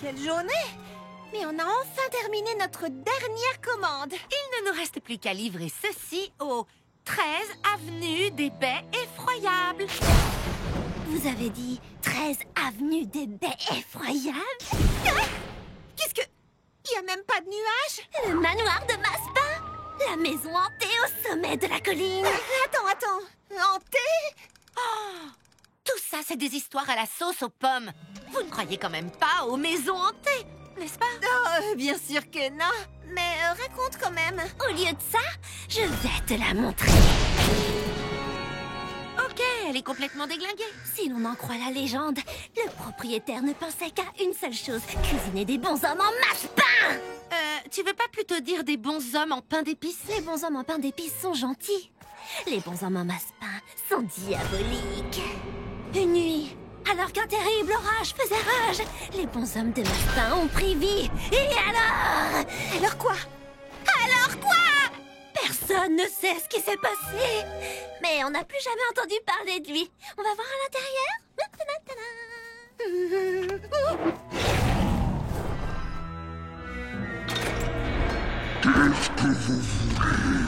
Quelle journée! Mais on a enfin terminé notre dernière commande. Il ne nous reste plus qu'à livrer ceci au 13 avenue des Baies Effroyables. Vous avez dit 13 avenue des Baies Effroyables? Qu'est-ce que... Il n'y a même pas de nuages? Le manoir de Massepain? La maison hantée au sommet de la colline? Attends. Hantée? Oh, tout ça, c'est des histoires à la sauce aux pommes. Vous ne croyez quand même pas aux maisons hantées, n'est-ce pas? Oh, bien sûr que non. Mais raconte quand même. Au lieu de ça, je vais te la montrer. Ok, elle est complètement déglinguée. Si l'on en croit la légende, le propriétaire ne pensait qu'à une seule chose, cuisiner des bons hommes en massepain. Tu veux pas plutôt dire des bons hommes en pain d'épices? Les bons hommes en pain d'épices sont gentils. Les bons hommes en massepain sont diaboliques. Une nuit, alors qu'un terrible orage faisait rage, les bons hommes de massepain ont pris vie. Et alors? Alors quoi? Alors quoi? Personne ne sait ce qui s'est passé. Mais on n'a plus jamais entendu parler de lui. On va voir à l'intérieur. Qu'est-ce que vous voulez?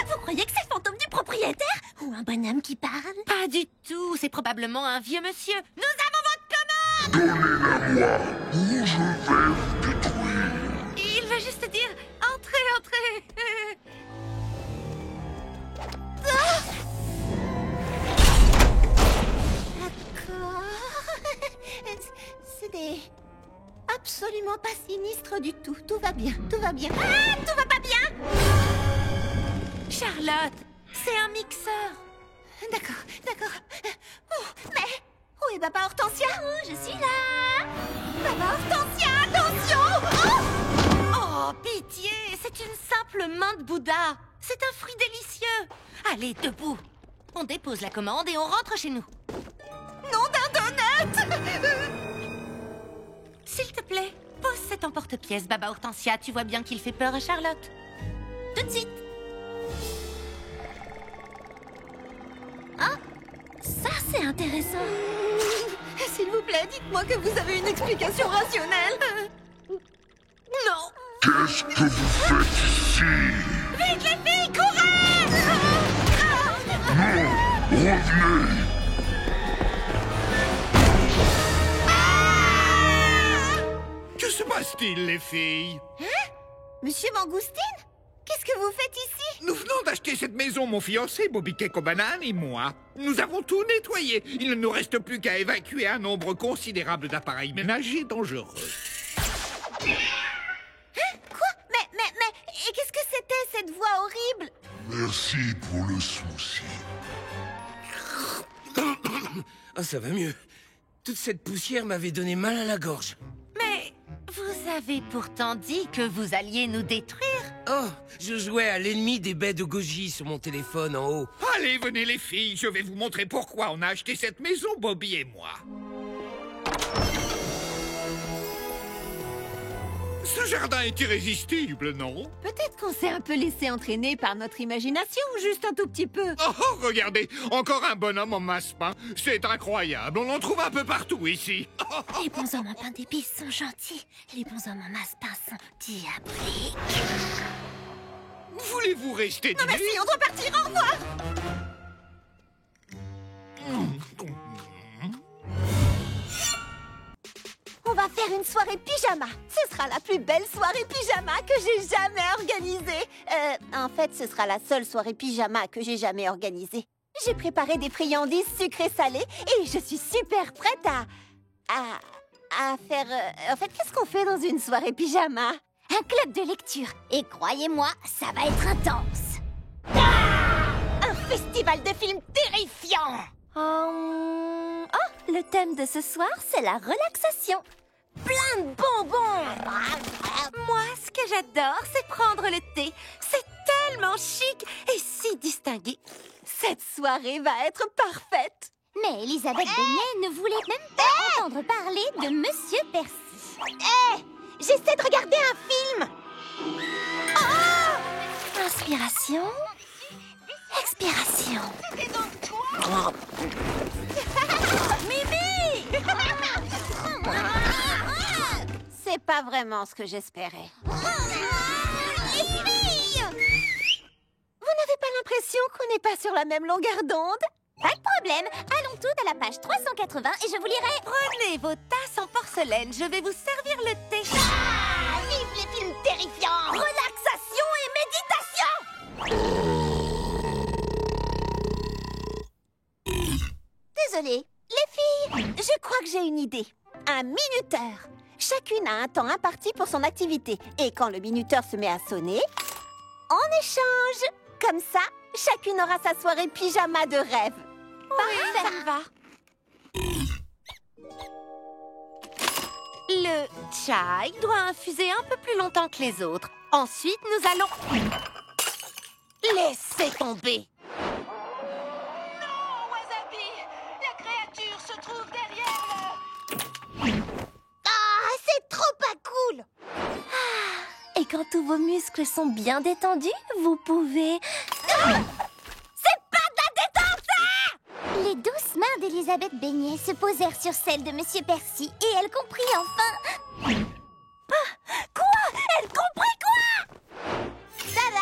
Vous croyez que c'est le fantôme du propriétaire? Ou un bonhomme qui parle? Pas du tout, c'est probablement un vieux monsieur. Nous avons votre commande! Donnez-la-moi ou je vais vous détruire. Il va juste dire entrez, entrez. D'accord. C'est des... absolument pas sinistre du tout. Tout va bien, tout va bien. Ah, tout va pas bien! Charlotte, c'est un mixeur. D'accord. Oh, mais... Où est Papa Hortensia? Oh, je suis là! Papa Hortensia, attention! Oh, pitié, c'est une simple main de Bouddha. C'est un fruit délicieux. Allez, debout. On dépose la commande et on rentre chez nous. Nom d'un donut! S'il te plaît, pose cet emporte-pièce, Baba Hortensia. Tu vois bien qu'il fait peur à Charlotte. Tout de suite. Ah, ça c'est intéressant. S'il vous plaît, dites-moi que vous avez une explication rationnelle. Non. Qu'est-ce que vous faites ici? Vite les filles, courez! Non, revenez. Que se passe-t-il, les filles? Monsieur Mangoustine? Qu'est-ce que vous faites ici? Nous venons d'acheter cette maison, mon fiancé, Bobby Cake aux bananes et moi. Nous avons tout nettoyé. Il ne nous reste plus qu'à évacuer un nombre considérable d'appareils ménagers dangereux. Quoi? Mais... Et qu'est-ce que c'était, cette voix horrible? Merci pour le smoothie. Ah, ça va mieux. Toute cette poussière m'avait donné mal à la gorge. Mais vous avez pourtant dit que vous alliez nous détruire. Oh, je jouais à l'ennemi des baies de goji sur mon téléphone en haut. Allez, venez, les filles. Je vais vous montrer pourquoi on a acheté cette maison, Bobby et moi. Ce jardin est irrésistible, non? Peut-être qu'on s'est un peu laissé entraîner par notre imagination, ou juste un tout petit peu. Oh, regardez, encore un bonhomme en massepain. C'est incroyable, on en trouve un peu partout ici. Les bons hommes en pain d'épices sont gentils. Les bons hommes en massepain sont diaboliques. Voulez-vous rester Non merci, on doit partir, au revoir! On va faire une soirée pyjama. Ce sera la plus belle soirée pyjama que j'ai jamais organisée. En fait, ce sera la seule soirée pyjama que j'ai jamais organisée. J'ai préparé des friandises sucrées salées et je suis super prête à faire... En fait, qu'est-ce qu'on fait dans une soirée pyjama? Un club de lecture. Et croyez-moi, ça va être intense. Un festival de films terrifiants. Oh, le thème de ce soir, c'est la relaxation. Plein de bonbons. Moi, ce que j'adore, c'est prendre le thé. C'est tellement chic et si distingué. Cette soirée va être parfaite. Mais Elisabeth Beignet ne voulait même pas entendre parler de Monsieur Percy. J'essaie de regarder un film. Inspiration. Expiration. Mimi! pas vraiment ce que j'espérais. Les filles! Vous n'avez pas l'impression qu'on n'est pas sur la même longueur d'onde? Pas de problème. Allons toutes à la page 380 et je vous lirai... Prenez vos tasses en porcelaine, je vais vous servir le thé. Ah, vive les films terrifiants! Relaxation et méditation! Désolée. Les filles, je crois que j'ai une idée. Un minuteur. Chacune a un temps imparti pour son activité. Et quand le minuteur se met à sonner, on échange. Comme ça, chacune aura sa soirée pyjama de rêve. Parfait, ça me va. Le chai doit infuser un peu plus longtemps que les autres. Ensuite, nous allons... Laissez tomber. Non, Wasabi! La créature se trouve derrière le... Ah, c'est trop pas cool! Et quand tous vos muscles sont bien détendus, vous pouvez... C'est pas de la détente, ça! Les douces mains d'Elisabeth Beignet se posèrent sur celles de Monsieur Percy et elle comprit enfin... Quoi? Elle comprit quoi? Tada!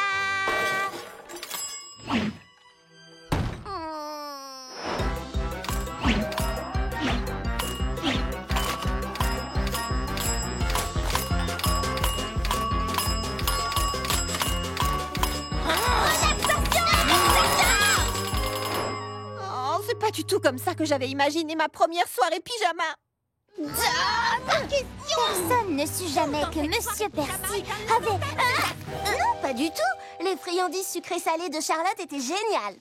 Oh, c'est pas du tout comme ça que j'avais imaginé ma première soirée pyjama. Personne ne sut jamais que Monsieur Percy avait... Non, pas du tout. Les friandises sucrées-salées de Charlotte étaient géniales.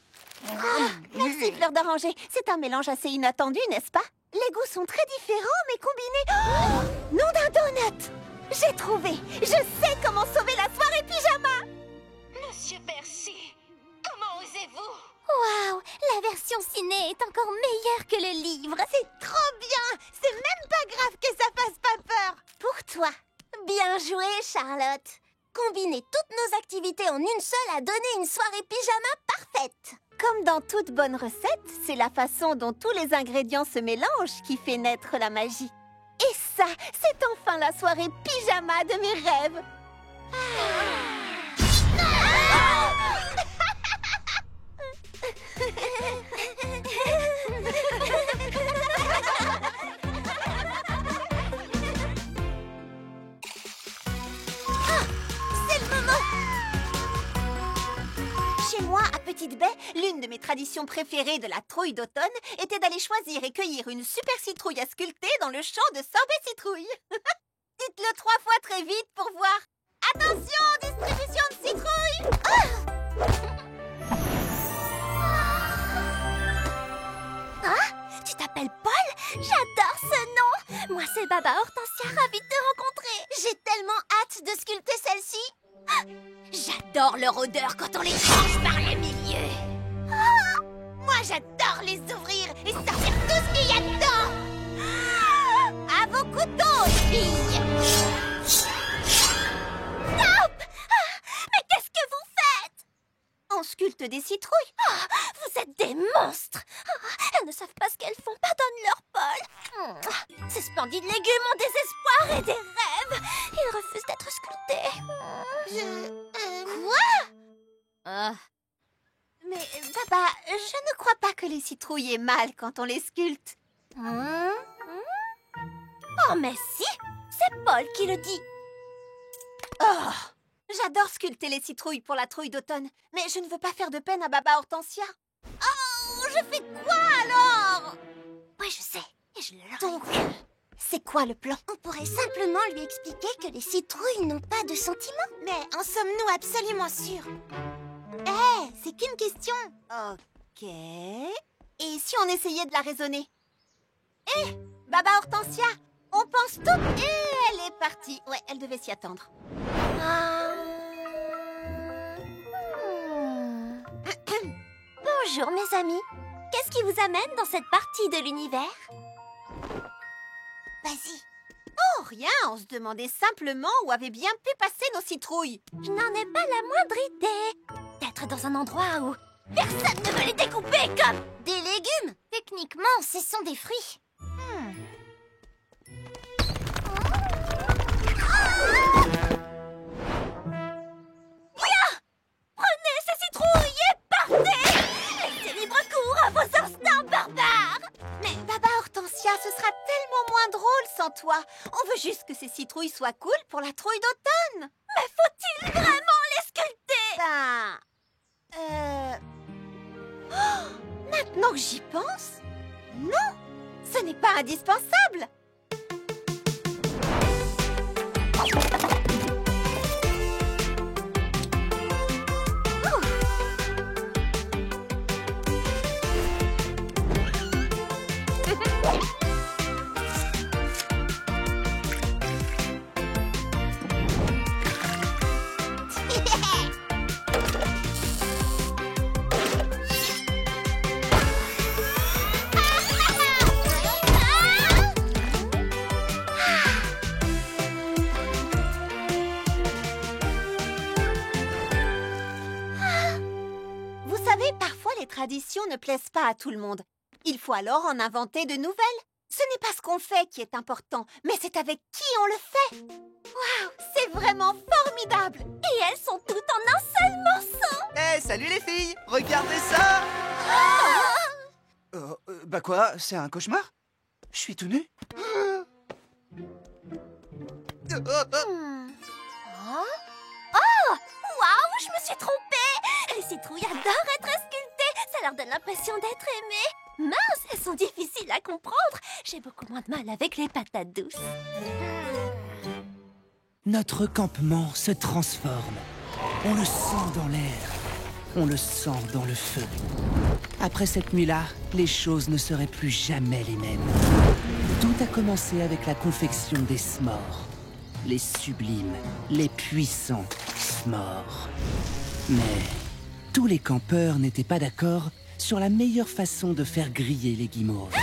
Merci, Fleur d'Oranger. C'est un mélange assez inattendu, n'est-ce pas? Les goûts sont très différents, mais combinés... Oh, nom d'un donut! J'ai trouvé! Je sais comment sauver la soirée pyjama! Monsieur Percy, comment osez-vous? Waouh, la version ciné est encore meilleure que le livre. C'est trop bien. C'est même pas grave que ça fasse pas peur. Pour toi. Bien joué, Charlotte. Combiner toutes nos activités en une seule a donné une soirée pyjama parfaite. Comme dans toute bonne recette, c'est la façon dont tous les ingrédients se mélangent qui fait naître la magie. Et ça, c'est enfin la soirée pyjama de mes rêves. C'est le moment. Chez moi, à Petite Baie, l'une de mes traditions préférées de la trouille d'automne était d'aller choisir et cueillir une super citrouille à sculpter dans le champ de sorbet citrouille. Dites-le 3 fois très vite pour voir. Attention, distribution de citrouille! Tu t'appelles Paul? J'adore ce nom. Moi, c'est Baba Hortensia, ravie de te rencontrer. J'ai tellement hâte de sculpter celle-ci. J'adore leur odeur quand on les tranche par le milieu. Moi, j'adore les ouvrir et sortir tout ce qu'il y a dedans. À vos couteaux, les filles. Stop! Mais qu'est-ce que vous faites? On sculpte des citrouilles. Vous êtes des monstres. Elles ne savent pas ce qu'elles font. Pardonne-leur, Paul. Ces splendides légumes ont des espoirs et des rêves. Ils refusent d'être sculptés. Quoi? Mais, papa, je ne crois pas que les citrouilles aient mal quand on les sculpte. Oh, mais si. C'est Paul qui le dit. Oh, j'adore sculpter les citrouilles pour la trouille d'automne, mais je ne veux pas faire de peine à Baba Hortensia. Oh, je fais quoi alors? Ouais, je sais. Et je le leur Donc, c'est quoi le plan? On pourrait simplement lui expliquer que les citrouilles n'ont pas de sentiments. Mais en sommes-nous absolument sûrs? C'est qu'une question. Ok. Et si on essayait de la raisonner? Baba Hortensia, on pense tout. Et elle est partie. Ouais, elle devait s'y attendre. Bonjour, mes amis. Qu'est-ce qui vous amène dans cette partie de l'univers? Vas-y. Oh, rien, on se demandait simplement où avaient bien pu passer nos citrouilles. Je n'en ai pas la moindre idée. D'être dans un endroit où personne ne veut les découper comme des légumes. Techniquement, ce sont des fruits. tellement moins drôle sans toi. On veut juste que ces citrouilles soient cool pour la trouille d'automne. Mais faut-il vraiment les sculpter? Oh, maintenant que j'y pense, non, ce n'est pas indispensable. Vous savez, parfois les traditions ne plaisent pas à tout le monde. Il faut alors en inventer de nouvelles. Ce n'est pas ce qu'on fait qui est important, mais c'est avec qui on le fait. Waouh, c'est vraiment formidable. Et elles sont toutes en un seul morceau. Eh, salut les filles! Regardez ça! Bah quoi? C'est un cauchemar? Je suis tout nu? Waouh, je me suis trompée. Les citrouilles adorent être sculptées. Ça leur donne l'impression d'être aimées. Mince, elles sont difficiles à comprendre. J'ai beaucoup moins de mal avec les patates douces. Notre campement se transforme. On le sent dans l'air. On le sent dans le feu. Après cette nuit-là, les choses ne seraient plus jamais les mêmes. Tout a commencé avec la confection des s'mores. Les sublimes, les puissants s'mores. Mais tous les campeurs n'étaient pas d'accord sur la meilleure façon de faire griller les guimauves.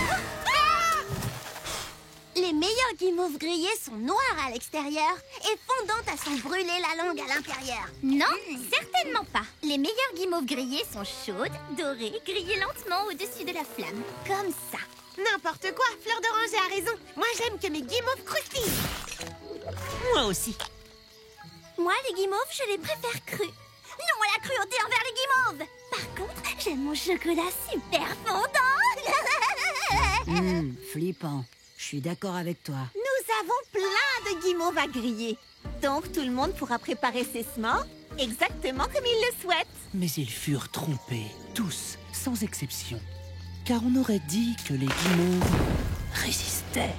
Les meilleurs guimauves grillés sont noirs à l'extérieur et fondantes à s'en brûler la langue à l'intérieur. Non, certainement pas. Les meilleurs guimauves grillés sont chaudes, dorées, grillées lentement au-dessus de la flamme. Comme ça. N'importe quoi, Fleur d'Oranger a raison. Moi, j'aime que mes guimauves croustillent. Moi aussi. Moi, les guimauves, je les préfère crus. Non à la cruauté envers les guimauves. Par contre, j'aime mon chocolat super fondant. Flippant. Je suis d'accord avec toi. Nous avons plein de guimauves à griller. Donc tout le monde pourra préparer ses s'mores exactement comme il le souhaite. Mais ils furent trompés, tous, sans exception. Car on aurait dit que les guimauves résistaient.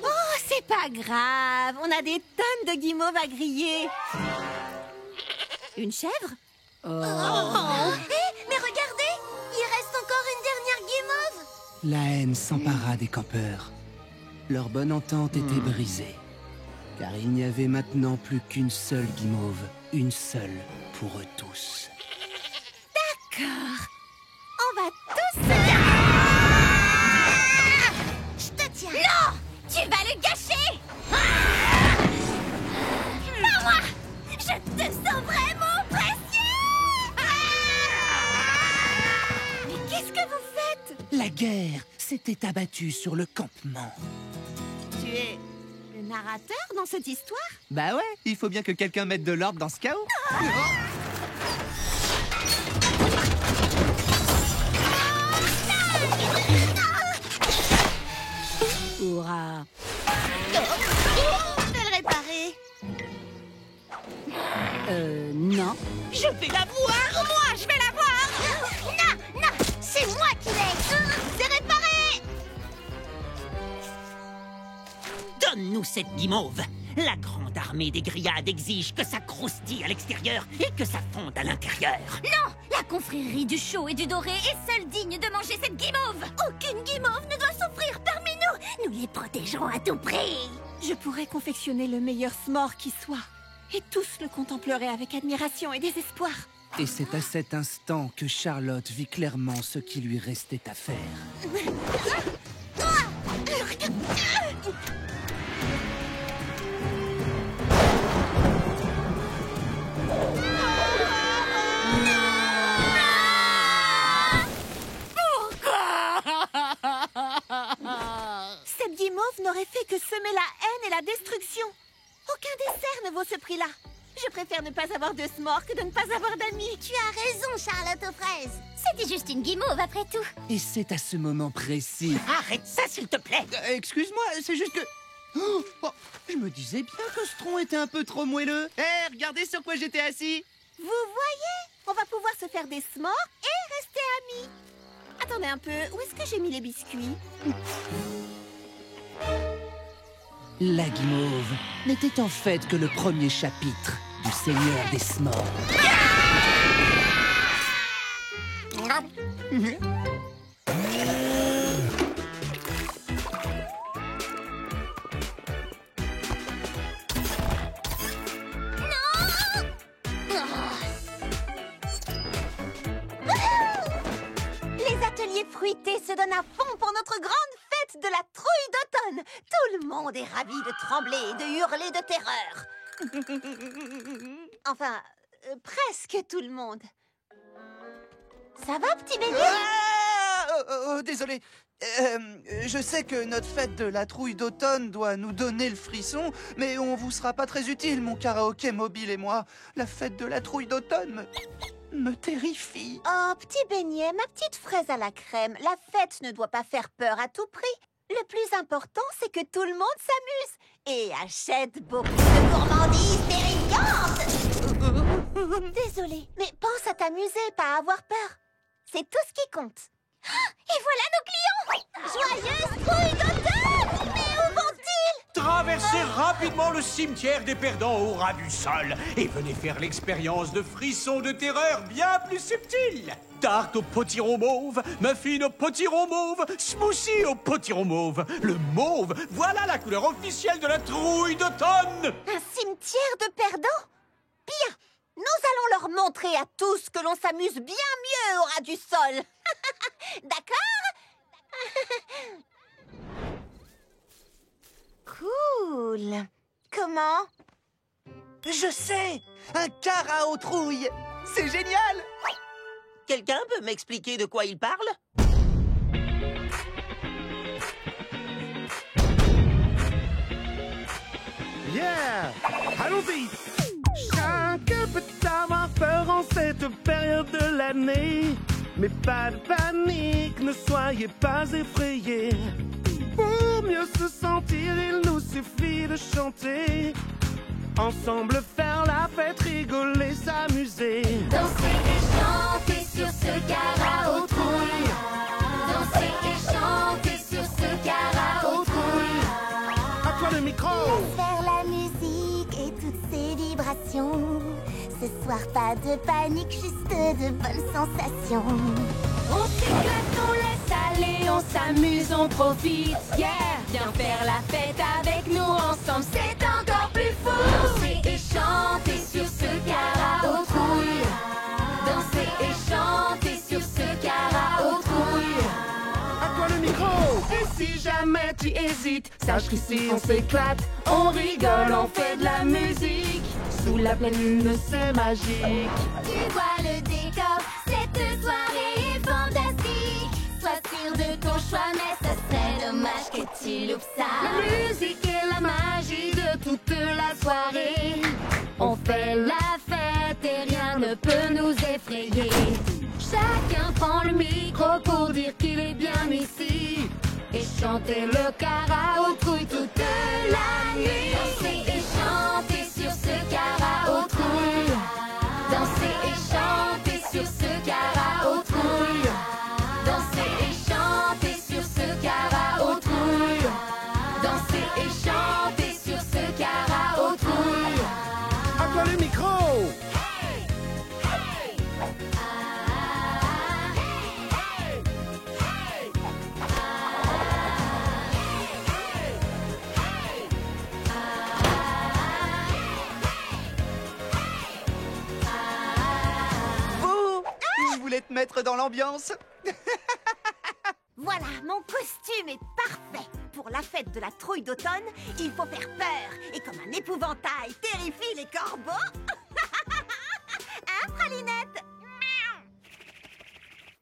Oh, c'est pas grave. On a des tonnes de guimauves à griller. Une chèvre? Mais regardez, il reste encore une dernière guimauve. La haine s'empara des campeurs. Leur bonne entente était brisée. Car il n'y avait maintenant plus qu'une seule guimauve. Une seule pour eux tous. D'accord. On va tous se... Je te tiens. Non, tu vas le gâcher. Pas moi. Je te sens vraiment précieux. Mais qu'est-ce que vous faites? La guerre s'était abattue sur le campement. Tu es le narrateur dans cette histoire? Bah ouais, il faut bien que quelqu'un mette de l'ordre dans ce chaos. Hurrah. Je vais le réparer. Non. Je vais la voir, moi, je vais la voir. Non, non, c'est moi qui l'ai. C'est réparé. Donne-nous cette guimauve. La grande armée des grillades exige que ça croustille à l'extérieur et que ça fonde à l'intérieur. Non, la confrérie du chaud et du doré est seule digne de manger cette guimauve. Aucune guimauve ne doit souffrir parmi nous. Nous les protégerons à tout prix. Je pourrais confectionner le meilleur s'more qui soit. Et tous le contempleraient avec admiration et désespoir. Et c'est à cet instant que Charlotte vit clairement ce qui lui restait à faire. Cette guimauve n'aurait fait que semer la haine et la destruction. Aucun dessert ne vaut ce prix-là. Je préfère ne pas avoir de s'more que de ne pas avoir d'amis. Tu as raison, Charlotte aux fraises. C'était juste une guimauve après tout. Et c'est à ce moment précis... Arrête ça, s'il te plaît. Excuse-moi, c'est juste que... Oh, je me disais bien que ce tronc était un peu trop moelleux. Hé, regardez sur quoi j'étais assis. Vous voyez? On va pouvoir se faire des s'mores et rester amis. Attendez un peu, où est-ce que j'ai mis les biscuits? La guimauve n'était en fait que le premier chapitre du Seigneur des s'mores. Les ateliers fruités se donnent à fond pour notre grande fête de la trouille d'automne. Tout le monde est ravi de trembler et de hurler de terreur. Enfin, presque tout le monde. Ça va, petit bélier? Désolé. Je sais que notre fête de la trouille d'automne doit nous donner le frisson, mais on vous sera pas très utile, mon karaoké mobile et moi. La fête de la trouille d'automne me terrifie. Oh, petit beignet, ma petite fraise à la crème, la fête ne doit pas faire peur à tout prix. Le plus important, c'est que tout le monde s'amuse et achète beaucoup de gourmandises périllantes. Désolée, mais pense à t'amuser, pas à avoir peur. C'est tout ce qui compte. Et voilà nos clients. Joyeuse trouille d'automne! Mais où vont-ils? Traversez rapidement le cimetière des perdants au ras du sol et venez faire l'expérience de frissons de terreur bien plus subtils. Tarte au potiron mauve, muffin au potiron mauve, smoothie au potiron mauve. Le mauve, voilà la couleur officielle de la trouille d'automne. Un cimetière de perdants? Bien, nous allons leur montrer à tous que l'on s'amuse bien mieux au ras du sol. D'accord? Cool. Comment? Je sais! Un karao trouille! C'est génial! Quelqu'un peut m'expliquer de quoi il parle? Yeah! Allons-y! Chacun peut avoir peur en cette période de l'année. Mais pas de panique, ne soyez pas effrayés. Pour mieux se sentir, il nous suffit de chanter. Ensemble faire la fête, rigoler, s'amuser. Danser et chanter sur ce karao trouille. Danser et chanter sur ce karao trouille. À toi le micro! Faire la musique et toutes ces vibrations. Ce soir pas de panique, juste de bonnes sensations. On s'éclate, on laisse aller, on s'amuse, on profite. Yeah! Viens faire la fête avec nous ensemble, c'est encore plus fou. Danser et chanter sur ce karao trouille. Danser et chanter sur ce karao trouille. À toi le micro! Et si jamais tu hésites, sache qu'ici on s'éclate, on rigole, on fait de la musique. Sous la pleine lune, c'est magique. Tu vois le décor, cette soirée est fantastique. Sois sûr de ton choix, mais ce serait dommage que tu loupes ça. La musique et la magie de toute la soirée. On fait la fête et rien ne peut nous effrayer. Chacun prend le micro pour dire qu'il est bien ici. Et chanter le karao trouille toute la nuit. Danser et chanter sur ce karao trouille. Danser et chanter sur ce karao trouille. Danser et chanter sur ce karao trouille. Danser et chanter sur ce karao trouille. À toi le micro! Je voulais te mettre dans l'ambiance. Voilà, mon costume est parfait. Pour la fête de la trouille d'automne, il faut faire peur. Et comme un épouvantail terrifie les corbeaux. Hein, Pralinette?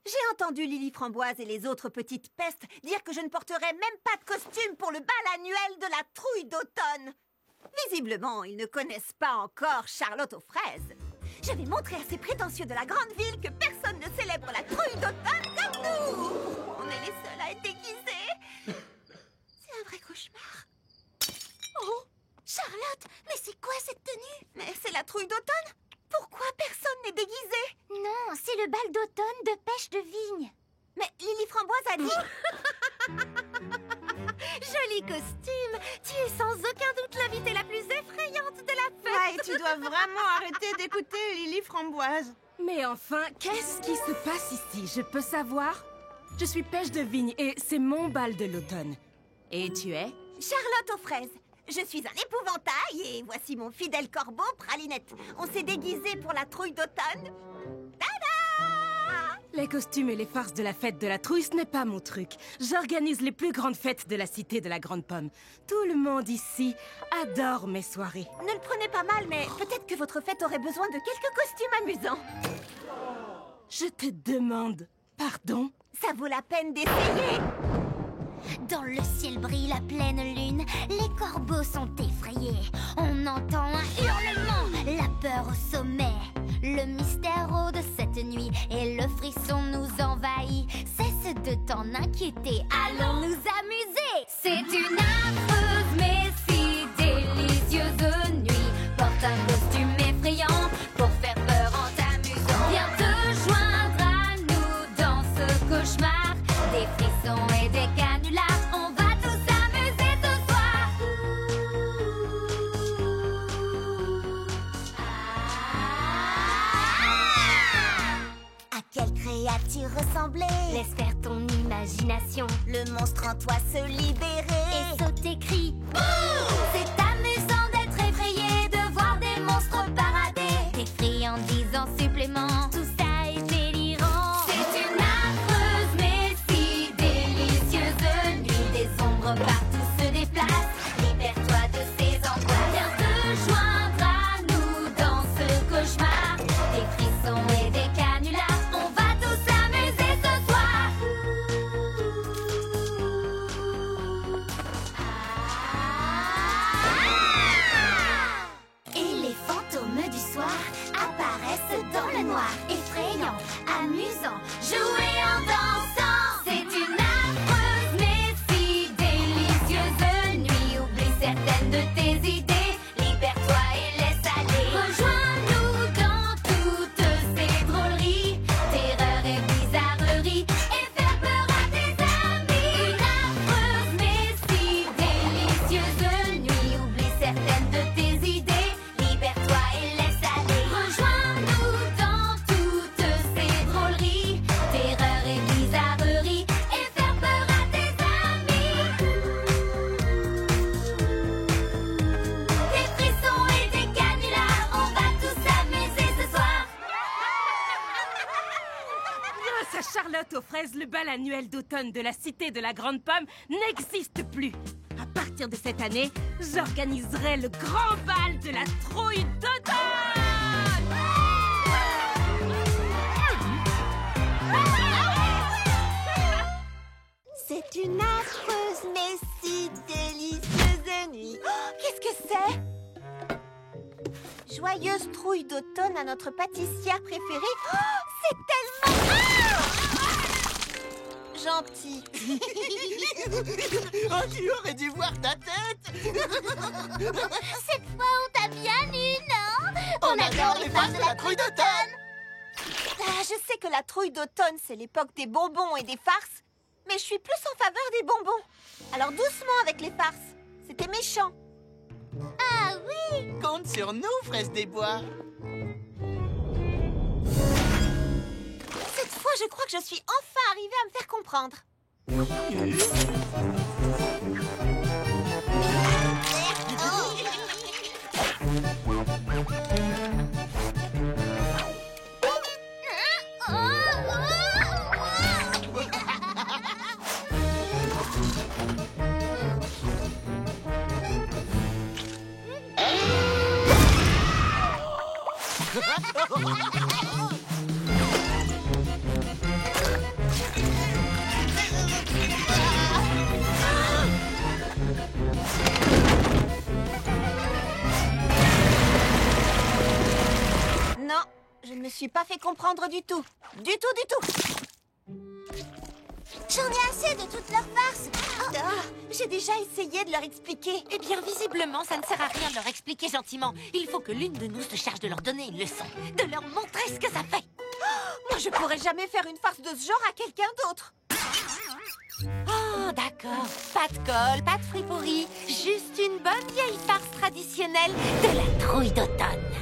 J'ai entendu Lily Framboise et les autres petites pestes dire que je ne porterais même pas de costume pour le bal annuel de la trouille d'automne. Visiblement, ils ne connaissent pas encore Charlotte aux fraises. Je vais montrer à ces prétentieux de la grande ville que personne ne célèbre la trouille d'automne comme nous. On est les seuls à être déguisés. C'est un vrai cauchemar. Oh, Charlotte, mais c'est quoi cette tenue? Mais c'est la trouille d'automne. Pourquoi personne n'est déguisé? Non, c'est le bal d'automne de pêche de vigne. Mais Lily Framboise a dit... Joli costume. Tu es sans aucun doute l'invitée la plus effrayante de la fête. Ouais, tu dois vraiment arrêter d'écouter Lily Framboise. Mais enfin, qu'est-ce qui se passe ici? Je peux savoir? Je suis Pêche de Vigne et c'est mon bal de l'automne. Et tu es? Charlotte aux fraises. Je suis un épouvantail et voici mon fidèle corbeau Pralinette. On s'est déguisé pour la trouille d'automne. Tada! Les costumes et les farces de la fête de la trouille, ce n'est pas mon truc. J'organise les plus grandes fêtes de la cité de la Grande Pomme. Tout le monde ici adore mes soirées. Ne le prenez pas mal, mais peut-être que votre fête aurait besoin de quelques costumes amusants. Je te demande pardon? Ça vaut la peine d'essayer. Dans le ciel brille la pleine lune, les corbeaux sont effrayés. On entend un hurlement, la peur au sommet. Le mystère rôde de cette nuit et le frisson nous envahit. Cesse de t'en inquiéter, allons nous amuser. C'est une affreuse mais si délicieuse nuit. Porte un costume effrayant pour faire peur en t'amusant. Viens te joindre à nous dans ce cauchemar. Des frissons et des canulars, on va tous s'amuser ce soir. À quelle créature ressembler? Laisse faire ton imagination. Le monstre en toi se libérer. Et sauter crie. C'est amusant d'être effrayé, de voir des monstres parader. Des friandises en supplément, tout ça est délirant. C'est une affreuse mais si délicieuse nuit. Des ombres partout se déplacent. Libère-toi de ces angoisses. Viens te joindre à nous dans ce cauchemar. Des frissons et des canulars, on va tous s'amuser ce soir. Et les fantômes du soir apparaissent dans le noir, effrayants, amusants, jouer en dansant. C'est une affreuse mais si délicieuse nuit. Oublie certaines de tes idées, libère-toi et laisse aller. Rejoins-nous dans toutes ces drôleries, terreur et bizarrerie, et faire peur à tes amis. Une affreuse mais si délicieuse nuit. Oublie certaines de tes idées, libère-toi et laisse aller. Rejoins-nous dans toutes ces drôleries, terreur et bizarrerie, et faire peur à tes amis. Des frissons et des canulars, on va tous s'amuser ce soir. Grâce à Charlotte aux fraises, le bal annuel d'automne de la cité de la Grande Pomme n'existe plus. À partir de cette année, j'organiserai le grand bal de la trouille d'automne. C'est une affreuse mais si délicieuse nuit. Oh, qu'est-ce que c'est? Joyeuse trouille d'automne à notre pâtissière préférée. Oh, c'est tellement... gentil. Oh, tu aurais dû voir ta tête. Cette fois, on t'a bien eu, non? On adore les farces de la trouille d'automne. Ah, je sais que la trouille d'automne, c'est l'époque des bonbons et des farces, mais je suis plus en faveur des bonbons. Alors doucement avec les farces. C'était méchant. Ah oui! Compte sur nous, Fraise des Bois. Cette fois, je crois que je suis enfin arrivée à me faire comprendre. suis pas fait comprendre du tout. Du tout. J'en ai assez de toutes leurs farces. J'ai déjà essayé de leur expliquer. Eh bien, visiblement, ça ne sert à rien de leur expliquer gentiment. Il faut que l'une de nous se charge de leur donner une leçon, de leur montrer ce que ça fait. Moi, je pourrais jamais faire une farce de ce genre à quelqu'un d'autre. Oh, d'accord. Pas de colle, pas de friperie. Juste une bonne vieille farce traditionnelle de la trouille d'automne.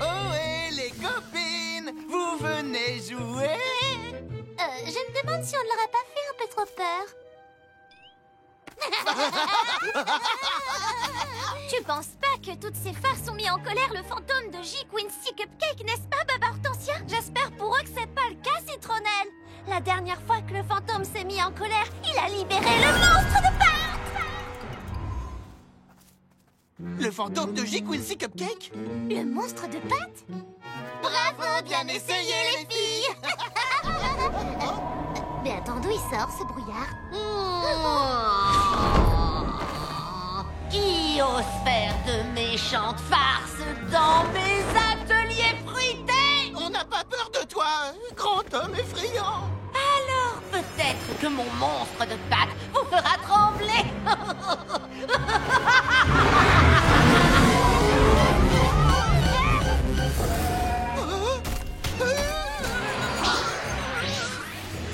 Oh, et les copines, vous venez jouer? Je me demande si on ne leur a pas fait un peu trop peur. Tu penses pas que toutes ces farces ont mis en colère le fantôme de J. Quincy Cupcake, n'est-ce pas, Baba Hortensia? J'espère pour eux que c'est pas le cas, Citronnelle. La dernière fois que le fantôme s'est mis en colère, il a libéré le monstre de pâte. Le fantôme de J. Quincy Cupcake? Le monstre de pâte? Bravo, bien essayé, les filles. Mais attends, d'où il sort, ce brouillard? Qui ose faire de méchantes farces dans mes ateliers fruités? On n'a pas peur de toi, grand homme effrayant. Alors peut-être que mon monstre de pâte vous fera trembler.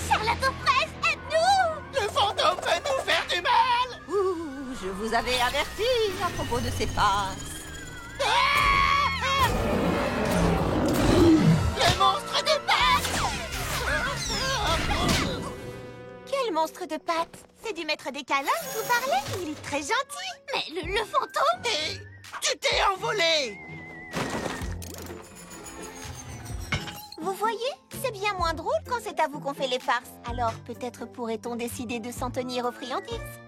Charlotte aux fraises, aide-nous! Le fantôme va nous faire du mal. Je vous avais averti à propos de ces farces. Le monstre de pâte! Quel monstre de pâte? C'est du maître des câlins que vous parlez? Il est très gentil. Mais le fantôme? Et tu t'es envolé! Vous voyez? C'est bien moins drôle quand c'est à vous qu'on fait les farces. Alors peut-être pourrait-on décider de s'en tenir aux friandises?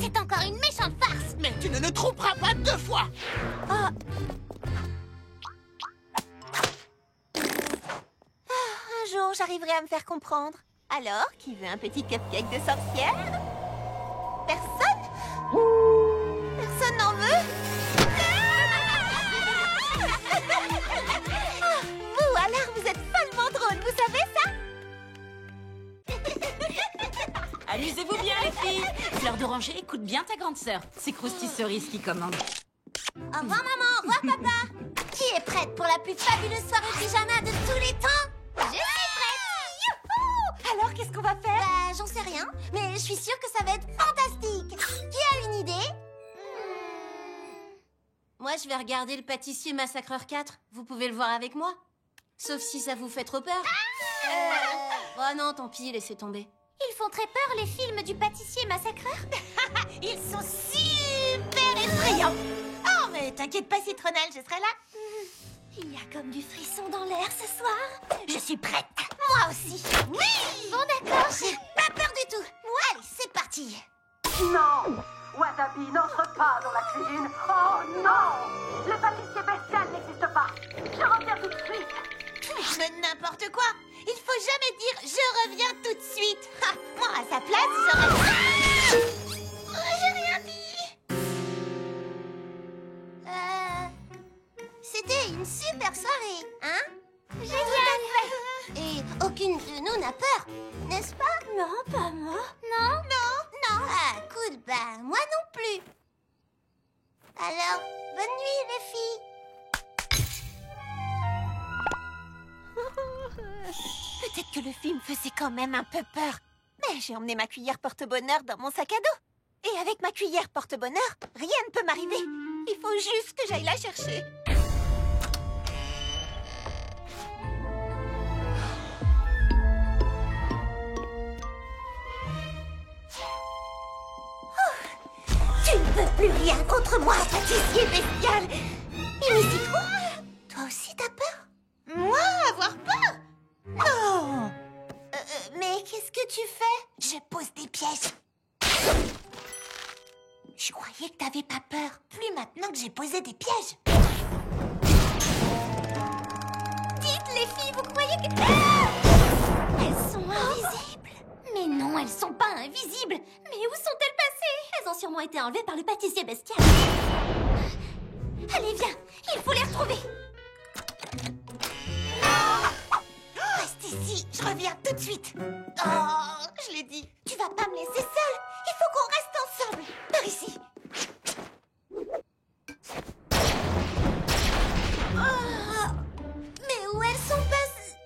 C'est encore une méchante farce! Mais tu ne le tromperas pas deux fois! Un jour, j'arriverai à me faire comprendre. Alors, qui veut un petit cupcake de sorcière? Personne? Personne n'en veut? Vous, alors, vous êtes follement drôle, vous savez ça? Amusez-vous bien, les filles. Fleur d'oranger, écoute bien ta grande sœur. C'est Krusty Cerise qui commande. Au revoir, maman. Au revoir, papa. Qui est prête pour la plus fabuleuse soirée pyjama de tous les temps? Je suis prête. Youhou! Alors, qu'est-ce qu'on va faire? Bah, j'en sais rien, mais je suis sûre que ça va être fantastique. Qui a une idée? Moi, je vais regarder le pâtissier Massacreur 4. Vous pouvez le voir avec moi. Sauf si ça vous fait trop peur. Oh non, tant pis, laissez tomber. Ils font très peur, les films du pâtissier massacreur. Ils sont super effrayants. Oh, mais t'inquiète pas, Citronnelle, je serai là. Il y a comme du frisson dans l'air ce soir. Je suis prête. Moi aussi. Oui. Bon, d'accord. J'ai pas peur du tout. Allez, c'est parti. Non! Wasabi n'entre pas dans la cuisine. Oh non! Le pâtissier bestial n'existe pas. Je reviens tout de suite. Mais n'importe quoi. Il faut jamais dire « je reviens tout de suite ». Moi, à sa place, j'aurais... J'ai rien dit. C'était une super soirée, hein? Génial. Et aucune de nous n'a peur, n'est-ce pas? Non, pas moi. Non? Non. Ah, cool, bah, moi non plus. Alors, bonne nuit, les filles. Peut-être que le film faisait quand même un peu peur. Mais j'ai emmené ma cuillère porte-bonheur dans mon sac à dos. Et avec ma cuillère porte-bonheur, rien ne peut m'arriver. Il faut juste que j'aille la chercher. Tu ne peux plus rien contre moi, pâtissier bestial. Initie-toi. Toi aussi, t'as peur? Moi, avoir peur? Non. Mais qu'est-ce que tu fais? Je pose des pièges. Je croyais que t'avais pas peur. Plus maintenant que j'ai posé des pièges. Dites, les filles, vous croyez que... Elles sont invisibles. Mais non, elles sont pas invisibles. Mais où sont-elles passées? Elles ont sûrement été enlevées par le pâtissier bestial. Allez, viens, il faut les retrouver. Reste ici, je reviens tout de suite. Oh, je l'ai dit, tu vas pas me laisser seule. Il faut qu'on reste ensemble. Par ici. Oh, mais où elles sont passées?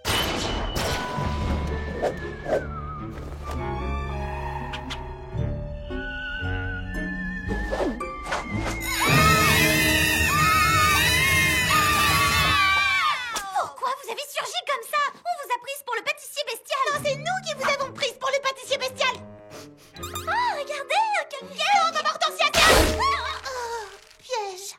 Pourquoi vous avez surgi comme ça? On vous a prise pour le pâtissier bestial. Non, c'est nous qui vous avons prise pour le pâtissier bestial. Oh, regardez, un cupcake. Non, maman Hortensia, tiens. Oh, piège.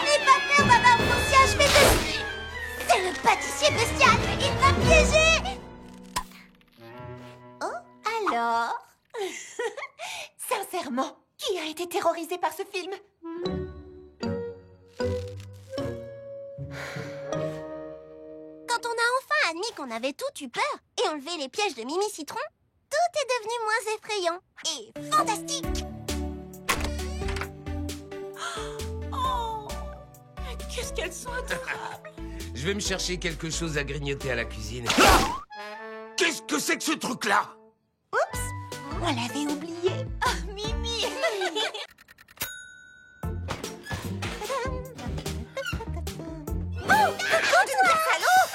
N'aie pas peur, maman Hortensia, je vais te... C'est le pâtissier bestial. Il m'a piégé. Oh, alors? Sincèrement, qui a été terrorisé par ce film? Quand on a enfin admis qu'on avait tout eu peur et enlevé les pièges de Mimi Citron, tout est devenu moins effrayant et fantastique. Oh, qu'est-ce qu'elles sont adorables. Je vais me chercher quelque chose à grignoter à la cuisine. Qu'est-ce que c'est que ce truc-là? Oups, on l'avait oublié. Oh, Mimi. Oh, toi, salaud!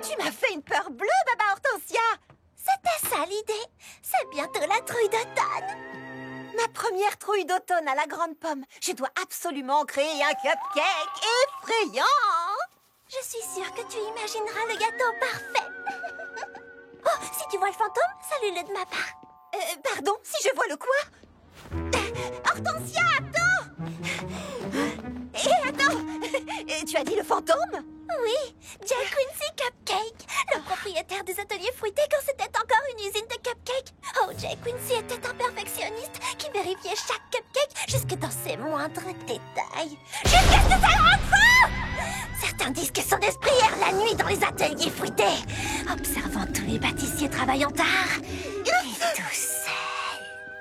Tu m'as fait une peur bleue, Baba Hortensia. C'était ça l'idée. C'est bientôt la trouille d'automne. Ma première trouille d'automne à la Grande Pomme. Je dois absolument créer un cupcake effrayant. Je suis sûre que tu imagineras le gâteau parfait. Oh, si tu vois le fantôme, salue-le de ma part. Pardon, si je vois le quoi? Hortensia, attends! Attends! Tu as dit le fantôme? Oui, Jack Quincy Cupcake, le propriétaire des ateliers fruités quand c'était encore une usine de cupcakes. Oh, Jack Quincy était un perfectionniste qui vérifiait chaque cupcake jusque dans ses moindres détails. Jusqu'à ce que ça rentre! Certains disent que son esprit erre la nuit dans les ateliers fruités, observant tous les pâtissiers travaillant tard et tout seul.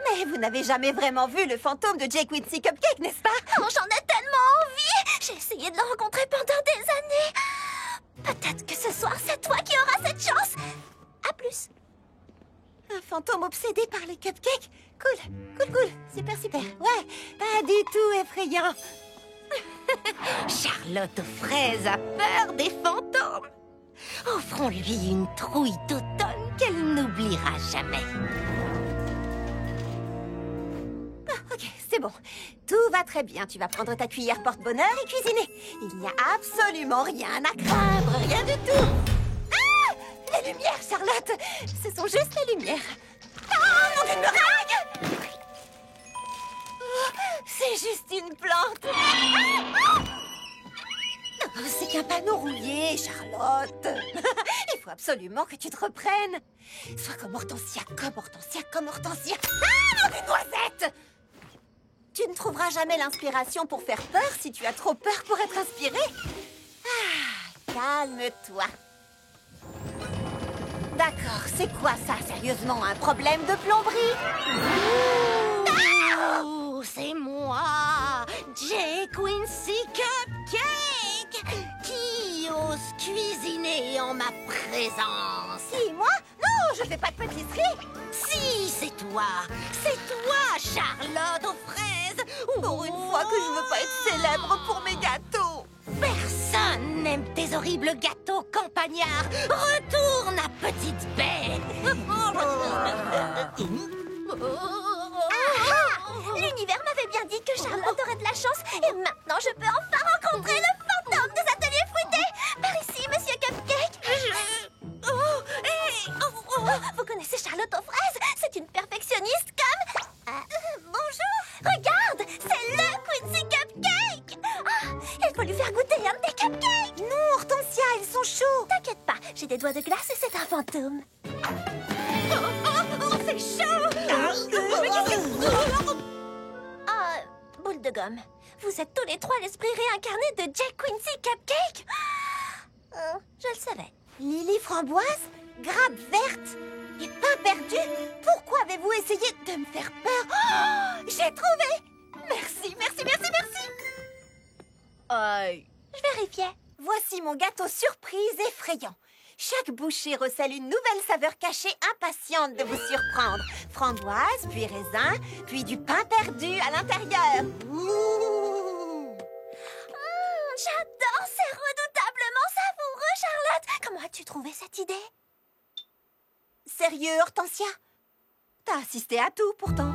Mais vous n'avez jamais vraiment vu le fantôme de Jack Quincy Cupcake, n'est-ce pas? Oh, j'en ai tellement envie! J'ai essayé de le rencontrer pendant des années. Peut-être que ce soir, c'est toi qui auras cette chance. À plus. Un fantôme obsédé par les cupcakes? Cool, cool, cool. Super, super. Ouais, pas du tout effrayant. Charlotte aux fraises a peur des fantômes. Offrons-lui une trouille d'automne qu'elle n'oubliera jamais. Ok, c'est bon. Tout va très bien. Tu vas prendre ta cuillère porte-bonheur et cuisiner. Il n'y a absolument rien à craindre, rien du tout. Ah! Les lumières, Charlotte! Ce sont juste les lumières. Ah, mon Dieu, meringue! Oh, c'est juste une plante. Oh, c'est qu'un panneau rouillé, Charlotte. Il faut absolument que tu te reprennes. Sois comme Hortensia, comme Hortensia, comme Hortensia. Ah, mon Dieu, noisette! Tu ne trouveras jamais l'inspiration pour faire peur si tu as trop peur pour être inspiré. Ah, calme-toi. D'accord, c'est quoi ça, sérieusement, un problème de plomberie? Oh, c'est moi, Jack Quincy Cupcake, qui ose cuisiner en ma présence. Si, moi? Non, je fais pas de pâtisserie. Si, c'est toi, Charlotte aux fraises. Pour une fois que je veux pas être célèbre pour mes gâteaux. Personne n'aime tes horribles gâteaux campagnards. Retourne à petite bête. L'univers m'avait bien dit que Charlotte aurait de la chance et maintenant je peux enfin rencontrer le fantôme des ateliers fruités. Par ici, monsieur Cupcake. Vous connaissez Charlotte aux fraises? C'est une perfectionniste comme... bonjour. Regarde, c'est le Quincy Cupcake. Il faut lui faire goûter un de tes cupcakes. Non, Hortensia, ils sont chauds. T'inquiète pas, j'ai des doigts de glace et c'est un fantôme. C'est chaud. Boule de gomme. Vous êtes tous les trois l'esprit réincarné de Jack Quincy Cupcake. Je le savais. Lily Framboise? Grappe verte et pain perdu. Pourquoi avez-vous essayé de me faire peur? Oh, j'ai trouvé! Merci, merci, merci, merci! Je vérifiais. Voici mon gâteau surprise effrayant. Chaque bouchée recèle une nouvelle saveur cachée impatiente de vous surprendre. Framboise, puis raisin, puis du pain perdu à l'intérieur. J'adore, c'est redoutablement savoureux, Charlotte. Comment as-tu trouvé cette idée? Sérieux, Hortensia? T'as assisté à tout, pourtant.